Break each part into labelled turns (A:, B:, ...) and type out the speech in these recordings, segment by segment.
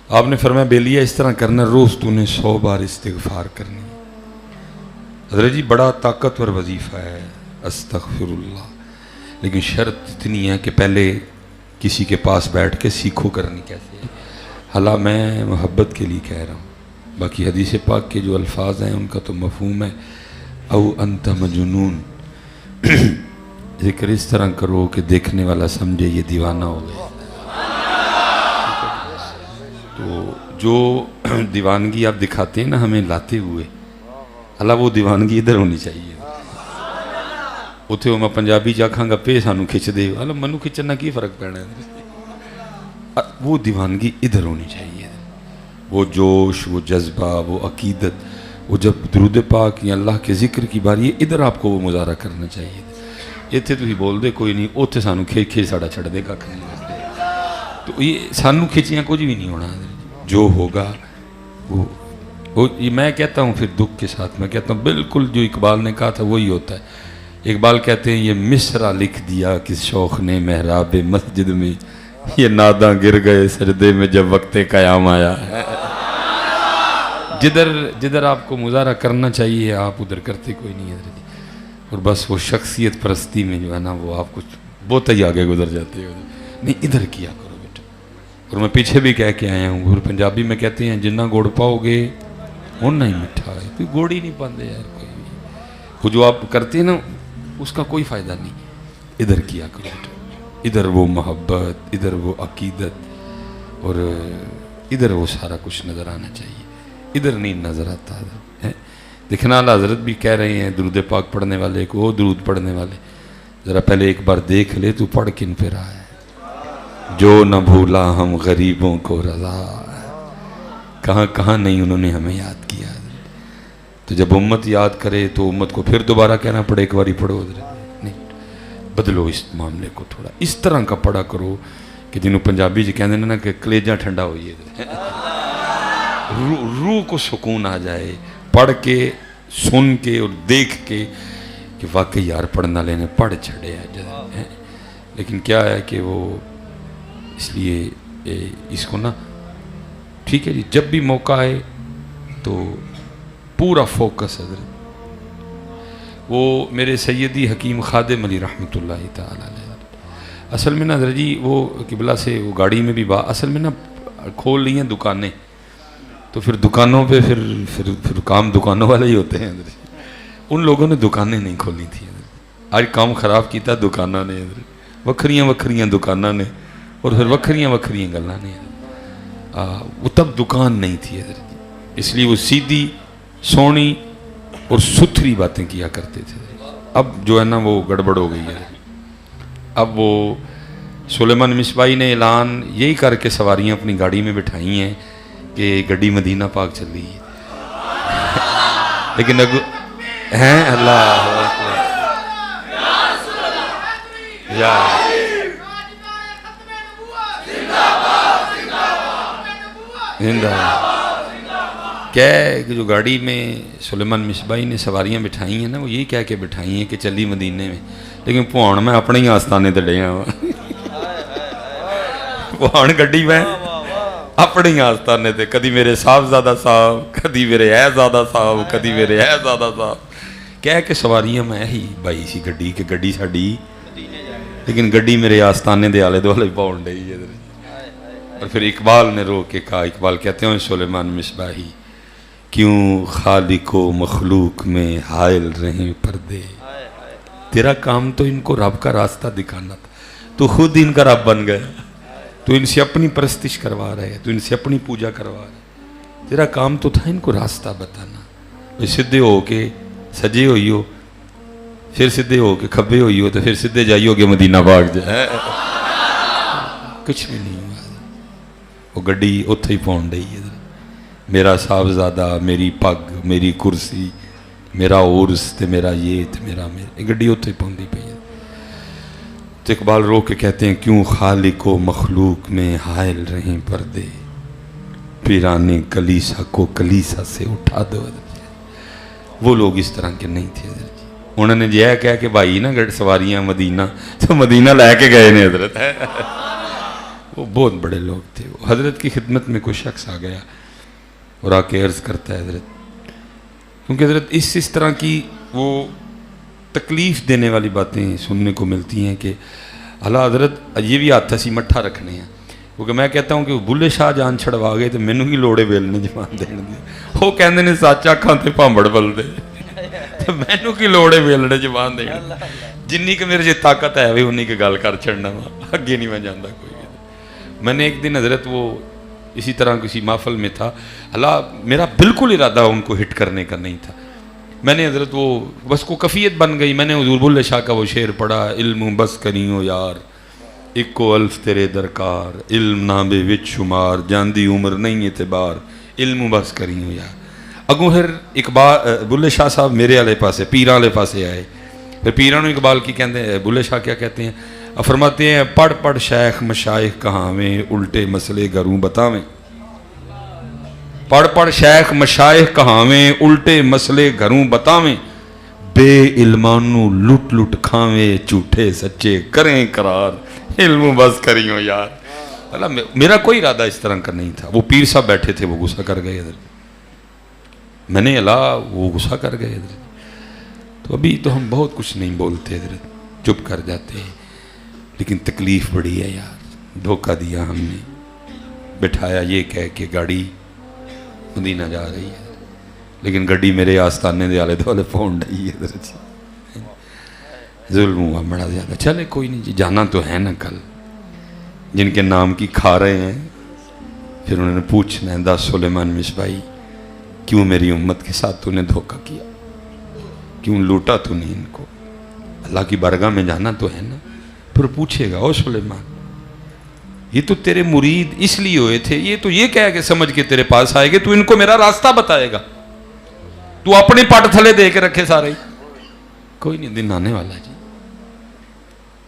A: آپ نے فرمایا بیلیا اس طرح کرنا، روز تو نے 100 بار استغفار کرنی. حضرت جی بڑا طاقتور وظیفہ ہے استغفر اللہ، لیکن شرط اتنی ہے کہ پہلے کسی کے پاس بیٹھ کے سیکھو کرنی کیسے ہے. حالانکہ میں محبت کے لیے کہہ رہا ہوں، باقی حدیث پاک کے جو الفاظ ہیں ان کا تو مفہوم ہے او انت مجنون. ذکر اس طرح کرو کہ دیکھنے والا سمجھے یہ دیوانہ ہو گیا. تو جو دیوانگی آپ دکھاتے ہیں نا ہمیں لاتے ہوئے، اللہ وہ دیوانگی ادھر ہونی چاہیے. اتنے میں پنجابی چاکھاں گا پہ سانو کھچ دے، اللہ منو کھچنا کی فرق پینا ہے. وہ دیوانگی ادھر ہونی چاہیے، وہ جوش، وہ جذبہ، وہ عقیدت. وہ جب درود پاک یا اللہ کے ذکر کی باری ہے ادھر آپ کو وہ مظاہرہ کرنا چاہیے. اتنے تو ہی بول دے کوئی نہیں، اتنے سانو کھچ ساڑا چھڑ دے گا. تو یہ سانو کھچیاں کچھ بھی نہیں ہونا. جو ہوگا وہ یہ میں کہتا ہوں پھر دکھ کے ساتھ میں کہتا ہوں بالکل جو اقبال نے کہا تھا وہی ہوتا ہے. اقبال کہتے ہیں یہ مصرع لکھ دیا کس شوق نے محراب مسجد میں، یہ ناداں گر گئے سجدے میں جب وقت قیام آیا. جدھر آپ کو مظاہرہ کرنا چاہیے آپ ادھر کرتے کوئی نہیں ہے. اور بس وہ شخصیت پرستی میں جو ہے نا وہ آپ کچھ بہت ہی آگے گزر جاتے ہو. نہیں ادھر کیا کرو بیٹا. اور میں پیچھے بھی کہہ کے آیا ہوں، اور پنجابی میں کہتے ہیں جنہ گوڑ پاؤ گے اُنّا ہی مٹھا ہے. کوئی گوڑ ہی نہیں پاندے یار کوئی بھی. وہ جو آپ کرتے ہیں نا اس کا کوئی فائدہ نہیں. ادھر کیا کرو بیٹا. ادھر وہ محبت، ادھر وہ عقیدت، اور ادھر وہ سارا کچھ نظر آنا چاہیے. ادھر نہیں نظر آتا ہے. دیکھنا اللہ حضرت بھی کہہ رہے ہیں درود پاک پڑھنے والے کو، وہ درود پڑھنے والے ذرا پہلے ایک بار دیکھ لے تو پڑھ کن پہ رہا ہے. جو نہ بھولا ہم غریبوں کو رضا، کہاں کہاں نہیں انہوں نے ہمیں یاد کیا. تو جب امت یاد کرے تو امت کو پھر دوبارہ کہنا پڑے ایک باری پڑھو. نہیں بدلو اس معاملے کو، تھوڑا اس طرح کا پڑھا کرو کہ جنہوں پنجابی جی کہتے ہیں نا کہ کلیجہ ٹھنڈا ہوئی ہے، روح کو سکون آ جائے پڑھ کے سن کے اور دیکھ کے کہ واقعی یار پڑھنا لینے پڑھ چھڑے ہیں. لیکن کیا ہے کہ وہ اس لیے اس کو نا ٹھیک ہے جی جب بھی موقع آئے تو پورا فوکس. حضرت وہ میرے سیدی حکیم خادم علی رحمۃ اللہ تعالی علیہ اصل میں نا حضرت جی وہ قبلہ سے وہ گاڑی میں بھی اصل میں نا کھول لی ہیں دکانیں، تو پھر دکانوں پہ پھر کام دکانوں والے ہی ہوتے ہیں. ان لوگوں نے دکانیں نہیں کھولی تھی. آج کام خراب کیتا دکانوں نے، وکھریاں دکانوں نے، اور پھر وکھریاں گلاں نے. وہ تب دکان نہیں تھی حضرت، اس لیے وہ سیدھی سونی اور ستھری باتیں کیا کرتے تھے. اب جو ہے نا وہ گڑبڑ ہو گئی ہے. اب وہ سلیمان مصباحی نے اعلان یہی کر کے سواریاں اپنی گاڑی میں بٹھائی ہیں کہ گڈی مدینہ پاک چل رہی ہے. لیکن ہیں اللہ یا زندہ کہ جو گاڑی میں سلیمان مصباحی نے سواریاں بٹھائی ہیں نا وہ یہی کہہ کے بٹھائی ہیں کہ چلی مدینے میں. لیکن پہاڑ میں اپنے ہی آستانے تے ڈیا ہوا، پہاڑ گڈی میں اپنے ہی آستانے تے، کدی میرے صاحبزادہ صاحب، کدی میرے اہزادہ صاحب، کدی میرے اہزادہ صاحب کہہ کے سواریاں میں ہی بائی سی گڈی کہ گڈی ساڈی، لیکن گڈی میرے آستانے دے آلے دوالے پاؤن ڈئی ہے. اور پھر اقبال نے رو کے کہا، اقبال کہتے ہیں سلیمان مصباحی کیوں خالق و مخلوق میں حائل رہیں پردے، تیرا کام تو ان کو رب کا راستہ دکھانا تھا، تو خود ان کا رب بن گیا. تو ان سے اپنی پرستش کروا رہے، تو ان سے اپنی پوجا کروا رہے. تیرا کام تو تھا ان کو راستہ بتانا. سدھے ہو کے سجے ہوئی ہو، پھر سدھے ہو کے کھبے ہوئی ہو، تو پھر سدھے جائی ہو کے مدینہ پاک جائے. کچھ بھی نہیں ہوا. وہ گڈی اتھے ہی پہنچ رہی ہے. میرا صاحبزادہ، میری پگ، میری کرسی، میرا عرس تے میرا یہ تے میرا گڈی اتھے ہی پہنچ پئی ہے. تو اقبال رو کے کہتے ہیں کیوں خالق و مخلوق میں حائل رہیں پردے، پیرانے کلیسا کو کلیسا سے اٹھا دو. وہ لوگ اس طرح کے نہیں تھے. انہوں نے یہ کہہ کہ بھائی نا گڑ سواریاں مدینہ، تو مدینہ لے کے گئے نے حضرت. وہ بہت بڑے لوگ تھے. وہ حضرت کی خدمت میں کوئی شخص آ گیا اور آ کے عرض کرتا ہے حضرت, کیونکہ حضرت اس طرح کی وہ تکلیف دینے والی باتیں سننے کو ملتی ہیں کہ اللہ حضرت یہ بھی ہاتھ سی مٹھا رکھنے ہیں, کیونکہ میں کہتا ہوں کہ بلے شاہ جان چھڑوا گئے تو مینوں ہی لوڑے ویلنے جوان دین دے, وہ کہندے نے سچ آکھاں تے پامبڑ بلدے, تو مینوں کی لوڑے ویلنے جوان دین, جنی کہ میرے جے طاقت ہے وہی انہی کی گل کر چھڑنا وا, اگے نہیں میں جاندا کوئی. میں نے ایک دن حضرت وہ اسی طرح کسی محفل میں تھا, اللہ میرا بالکل ارادہ ان کو ہٹ کرنے کا نہیں تھا, میں نے حضرت وہ بس کو کفیت بن گئی, میں نے حضور بلے شاہ کا وہ شعر پڑھا, علم بس کریو یار اکو الف تیرے درکار, علم نہ بے وچ شمار جاندی عمر نہیں اعتبار, علم بس کریو یار. اگوں پھر اقبال بلے شاہ صاحب میرے والے پاسے پیراں والے پاسے آئے, پھر پیراں نوں اقبال کی کہندے بلے شاہ کیا کہتے ہیں, فرماتے ہیں پڑھ پڑھ شیخ مشائخ کہاویں الٹے مسئلے گھروں بتاویں, پڑھ پڑھ شیخ مشائخ کہاویں الٹے مسئلے گھروں بتاویں, بے علمانو لٹ لٹ کھاویں جھوٹے سچے کریں قرار, علم بس کریوں یار. اللہ میرا کوئی ارادہ اس طرح کا نہیں تھا. وہ پیر صاحب بیٹھے تھے, وہ غصہ کر گئے ادھر, میں نے اللہ وہ غصہ کر گئے ادھر. تو ابھی تو ہم بہت کچھ نہیں بولتے ادھر, چپ کر جاتے ہیں, لیکن تکلیف بڑی ہے یار. دھوکہ دیا ہم نے, بٹھایا یہ کہہ کہ گاڑی مدینہ جا رہی ہے, لیکن گڈی میرے آستانے دے آلے دوالے پہنچ رہی ہے ادھر. ظلم ہوا بڑا زیادہ. چلے کوئی نہیں جی, جانا تو ہے نا کل. جن کے نام کی کھا رہے ہیں پھر انہوں نے پوچھنا ہے, دس سلیمان مصباحی کیوں میری امت کے ساتھ تو نے دھوکہ کیا, کیوں لوٹا تو نہیں ان کو. اللہ کی بارگاہ میں جانا تو ہے نا. پھر پوچھے گا او سلیمان یہ تو تیرے مرید اس لیے ہوئے تھے, یہ تو یہ کہہ کے سمجھ کے تیرے پاس آئے گے, تو ان کو میرا راستہ بتائے گا, تو اپنے پٹ تھلے دے کے رکھے سارے. کوئی نہیں, دن آنے والا جی.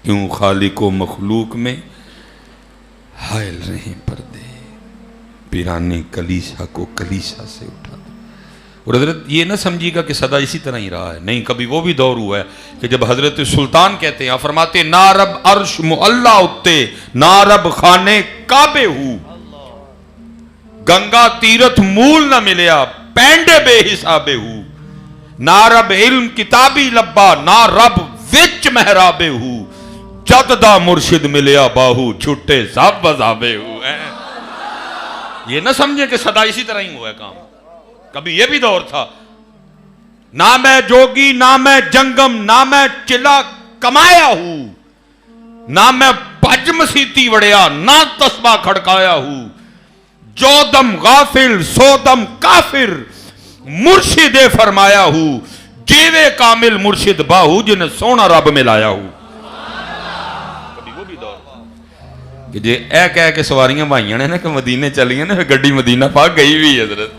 A: کیوں خالق و مخلوق میں حائل رہیں پردے, پیرانے کلیسا کو کلیسا سے اٹھا دے. اور حضرت یہ نہ سمجھیے گا کہ سدا اسی طرح ہی رہا ہے, نہیں, کبھی وہ بھی دور ہوا ہے کہ جب حضرت سلطان کہتے ہیں, فرماتے نا رب عرش معلا اتے نا رب خانے کعبے ہو, گنگا تیرتھ مول نہ ملیا پینڈے بے حسابے ہو, نا رب علم کتابی لبا نا رب وچ محرابے ہو, جد دا مرشد ملیا باہو چھٹے سب وزابے ہو. یہ نہ سمجھیں کہ سدا اسی طرح ہی ہوا ہے کام, کبھی یہ بھی دور تھا. نہ میں جوگی نہ میں جنگم نہ میں چلا کمایا ہوں, نہ میں پج مسیتی وڑیا نہ تسبہ کھڑکایا ہوں, جو دم غافل سو دم کافر مرشد فرمایا ہوں, جیوے کامل مرشد باہو جنہیں سونا رب میں لایا ہوں. کبھی وہ بھی دور کہ جے اے کہہ کے سواریاں بھائیاں نے نا کہ مدینے چلیاں نا, گڈی مدینہ پاک گئی بھی حضرت.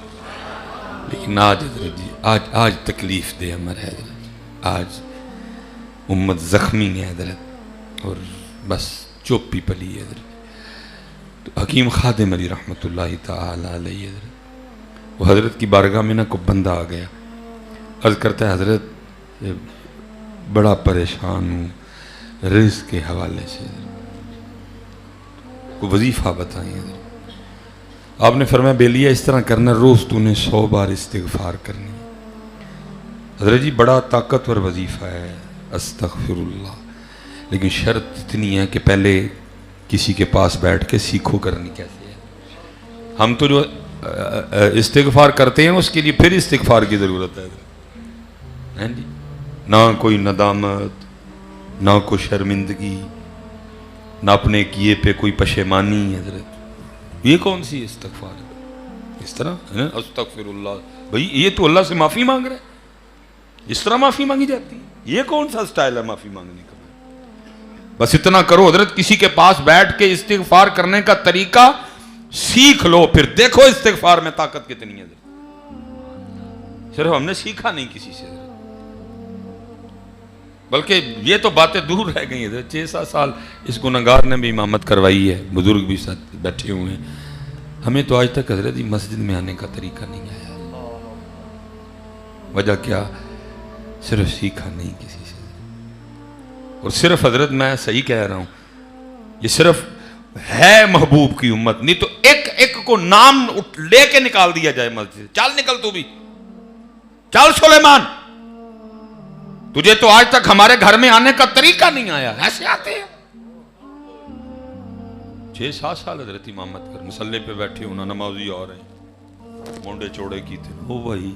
A: لیکن آج حضرت جی آج تکلیف دے امر ہے حضرت, آج امت زخمی ہے حضرت, اور بس چوپی پلی ہے حضرت. تو حکیم خادم علی رحمت اللہ تعالی علیہ حضرت, وہ حضرت کی بارگاہ میں نا کو بندہ آ گیا, عرض کرتا ہے حضرت بڑا پریشان ہوں رزق کے حوالے سے, کو وظیفہ بتائیں حضرت. آپ نے فرمایا بیلیہ اس طرح کرنا, روز تو نے 100 بار استغفار کرنی. حضرت جی بڑا طاقتور وظیفہ ہے استغفر اللہ, لیکن شرط اتنی ہے کہ پہلے کسی کے پاس بیٹھ کے سیکھو کرنی کیسے ہے. ہم تو جو استغفار کرتے ہیں اس کے لیے پھر استغفار کی ضرورت ہے جی. نہ کوئی ندامت, نہ کوئی شرمندگی, نہ اپنے کیے پہ کوئی پشیمانی. حضرت یہ کون سی استغفار ہے؟ اس طرح استغفر اللہ, بھئی یہ تو اللہ سے معافی مانگ رہا ہے, اس طرح معافی مانگی جاتی ہے؟ یہ کون سا سٹائل ہے معافی مانگنے کا؟ بس اتنا کرو حضرت, کسی کے پاس بیٹھ کے استغفار کرنے کا طریقہ سیکھ لو, پھر دیکھو استغفار میں طاقت کتنی ہے. صرف ہم نے سیکھا نہیں کسی سے, بلکہ یہ تو باتیں دور رہ گئی ہیں. 6-7 سال اس گنہگار نے بھی امامت کروائی ہے, بزرگ بھی ساتھ بیٹھے ہوئے ہیں. ہمیں تو آج تک حضرت جی مسجد میں آنے کا طریقہ نہیں آیا. وجہ کیا؟ صرف سیکھا نہیں کسی سے. اور صرف حضرت میں صحیح کہہ رہا ہوں, یہ صرف ہے محبوب کی امت, نہیں تو ایک ایک کو نام لے کے نکال دیا جائے مسجد. چل نکل تو بھی, چل سلیمان, تجھے تو آج تک ہمارے گھر میں آنے کا طریقہ نہیں آیا, ایسے آتے ہیں. 6-7 سال حضرت امامت کر مسلح پہ بیٹھے ہونا, نمازی اور ہیں, مونڈے چوڑے کی تھے. او بھائی,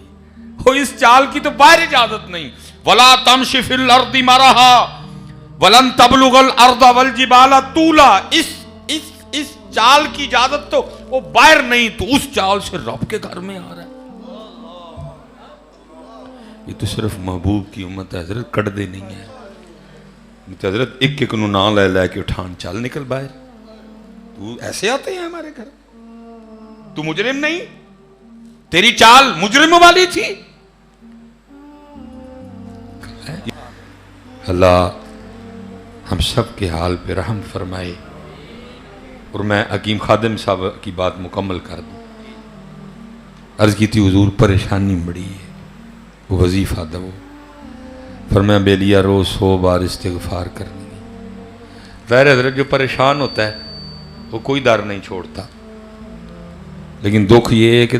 A: وہ اس چال کی تو باہر اجازت نہیں. وَلَا تَمْشِ فِي الْأَرْضِ مَرَحًا وَلَن تَبْلُغَ الْأَرْضَ وَالْجِبَالَ طُولًا. اس چال کی اجازت تو وہ باہر نہیں, تو اس چال سے رب کے گھر میں آ رہا ہے. یہ تو صرف محبوب کی امت ہے حضرت, کٹ دے نہیں ہے. حضرت ایک ایک نو نام لے لے کے اٹھان, چل نکل باہر. تو ایسے آتے ہیں ہمارے گھر, تو مجرم نہیں, تیری چال مجرموں والی تھی. اللہ ہم سب کے حال پہ رحم فرمائے. اور میں حکیم خادم صاحب کی بات مکمل کر دوں. عرض کی تھی حضور پریشانی بڑی ہے, وہ وظیفہ دو. فرمایا بیلیا روز 100 بار استغفار کرنی ہے. ظاہر حضرت جو پریشان ہوتا ہے وہ کوئی در نہیں چھوڑتا, لیکن دکھ یہ ہے کہ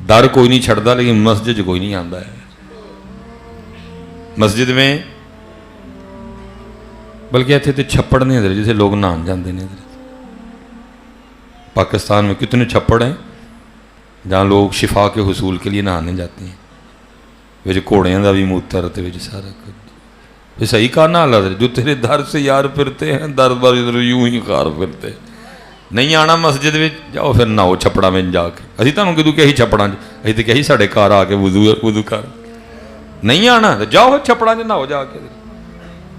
A: در کوئی نہیں چھڑتا لیکن مسجد کوئی نہیں آتا ہے. مسجد میں بلکہ ایتھے تے چھپڑ نہیں حضرت, جیسے لوگ نہان جاندے نے حضرت. پاکستان میں کتنے چھپڑ ہیں جہاں لوگ شفا کے حصول کے لیے نہانے جاتے ہیں. ویچ کوڑیاں دا بھی موتر تے ویچ سارا کچھ. یہ صحیح کہا نا حضرت, جو تیرے در سے یار پھرتے ہیں در بار یوں ہی خار پھرتے ہیں. نہیں آنا مسجد میں جاؤ پھر نہ ہو چھپڑا میں جا کے. اسی تانوں کدوں کہ ہی چھپڑا اسی تے کہی ساڑے کار آ کے وضو کر. نہیں آنا تو جاؤ چھپڑا نہ ہو جا کے.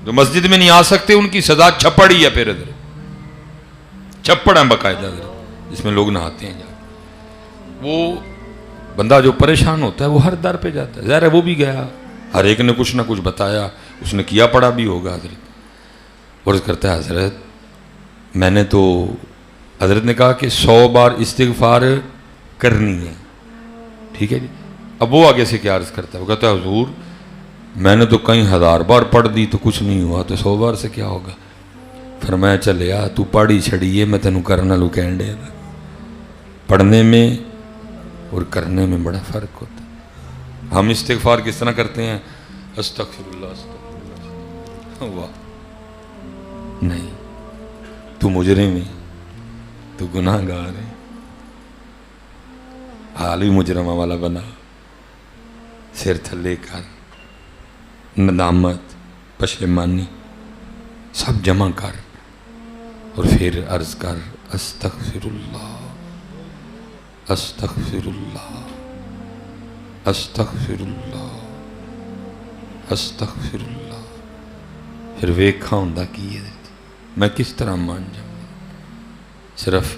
A: جو مسجد میں نہیں آ سکتے ان کی سزا چھپڑ ہی ہے. پھر ادھر چھپڑ ہے باقاعدہ جس میں لوگ نہاتے ہیں. وہ بندہ جو پریشان ہوتا ہے وہ ہر در پہ جاتا ہے. ظاہر ہے وہ بھی گیا, ہر ایک نے کچھ نہ کچھ بتایا, اس نے کیا پڑا بھی ہوگا حضرت. عرض کرتا ہے حضرت میں نے تو, حضرت نے کہا کہ 100 بار استغفار کرنی ہے. ٹھیک ہے جی. اب وہ آگے سے کیا عرض کرتا ہے, وہ کہتا ہے حضور میں نے تو کئی 1000 بار پڑھ دی تو کچھ نہیں ہوا, تو 100 بار سے کیا ہوگا. فرمایا چلے آ تو پڑھی چھڑیے, میں تینوں کرنا لو کہن دے. پڑھنے میں اور کرنے میں بڑا فرق ہوتا ہے. ہم استغفار کس طرح کرتے ہیں, استغفر اللہ استغفر اللہ. واہ نہیں, تو مجرم ہے, تو گناہ گار ہے, حال بھی مجرمہ والا بنا. سر تھلے کر, ندامت پشیمانی سب جمع کر, اور پھر عرض کر استغفر اللہ استغفر اللہ استغفر اللہ استغفر اللہ. پھر ویکھا ہوندا کی ہے میں کس طرح مان جاؤں. صرف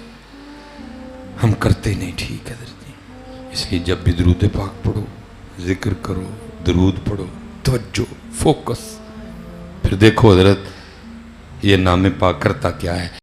A: ہم کرتے نہیں. ٹھیک ہے حضرت, اس لیے جب بھی درود پاک پڑھو, ذکر کرو, درود پڑھو, توجہ فوکس. پھر دیکھو حضرت یہ نام پاک کرتا کیا ہے.